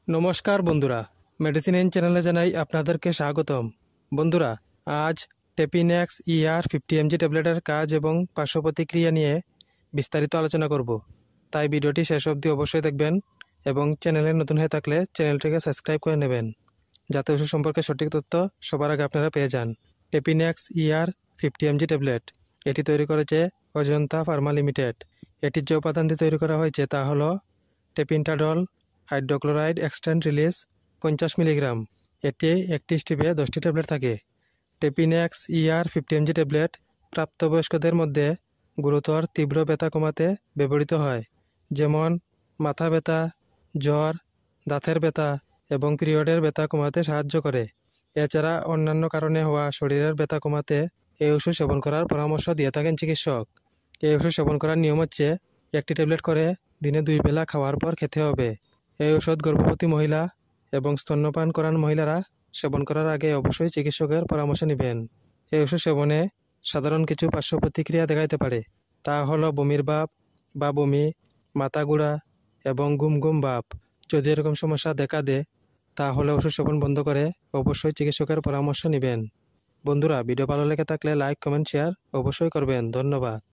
নমস্কার বন্ধুরা, medicine in চ্যানেলে জানাই আপনাদেরকে স্বাগতম। বন্ধুরা, আজ টেপিনেক্স ER50 mg ট্যাবলেটের কাজ এবং পার্শ্ব প্রতিক্রিয়া নিয়ে বিস্তারিত আলোচনা করব। তাই ভিডিওটি শেষ অবধি অবশ্যই দেখবেন এবং চ্যানেলে নতুন হয়ে থাকলে চ্যানেলটিকে সাবস্ক্রাইব করে নেবেন, যাতে ওষুধ সম্পর্কে সঠিক তথ্য সবার আগে আপনারা পেয়ে যান। টেপিনেক্স ER50 mg ট্যাবলেট এটি তৈরি করেছে অজন্তা ফার্মা লিমিটেড। এটির যে উপাদান দিয়ে তৈরি করা হয়েছে তা হলো টেপিন্টাডল হাইড্রোক্লোরাইড এক্সটেন্ড রিলিজ 50 মিলিগ্রাম। এটি একটি স্ট্রিপে 10টি ট্যাবলেট থাকে। টেপিনেক্স ER50 mg ট্যাবলেট প্রাপ্তবয়স্কদের মধ্যে গুরুতর তীব্র ব্যথা কমাতে ব্যবহৃত হয়, যেমন মাথা ব্যথা, জ্বর, দাঁতের ব্যথা এবং পিরিয়ডের ব্যথা কমাতে সাহায্য করে। এছাড়া অন্যান্য কারণে হওয়া শরীরের ব্যথা কমাতে এই ওষুধ সেবন করার পরামর্শ দিয়ে থাকেন চিকিৎসক। এই ওষুধ সেবন করার নিয়ম হচ্ছে একটি ট্যাবলেট করে দিনে 2 বেলা খাওয়ার পর খেতে হবে। এই ওষুধ গর্ভবতী মহিলা এবং স্তন্যপান করান মহিলারা সেবন করার আগে অবশ্যই চিকিৎসকের পরামর্শ নেবেন। এই ওষুধ সেবনে সাধারণ কিছু পার্শ্ব প্রতিক্রিয়া দেখাইতে পারে। তা হলো বমির ভাব বা বমি, মাথা ঘোরা এবং ঘুম ঘুম ভাব। যদি এরকম সমস্যা দেখা দেয় তাহলে ওষুধ সেবন বন্ধ করে অবশ্যই চিকিৎসকের পরামর্শ নেবেন। বন্ধুরা, ভিডিও ভালো লেগে থাকলে লাইক, কমেন্ট, শেয়ার অবশ্যই করবেন। ধন্যবাদ।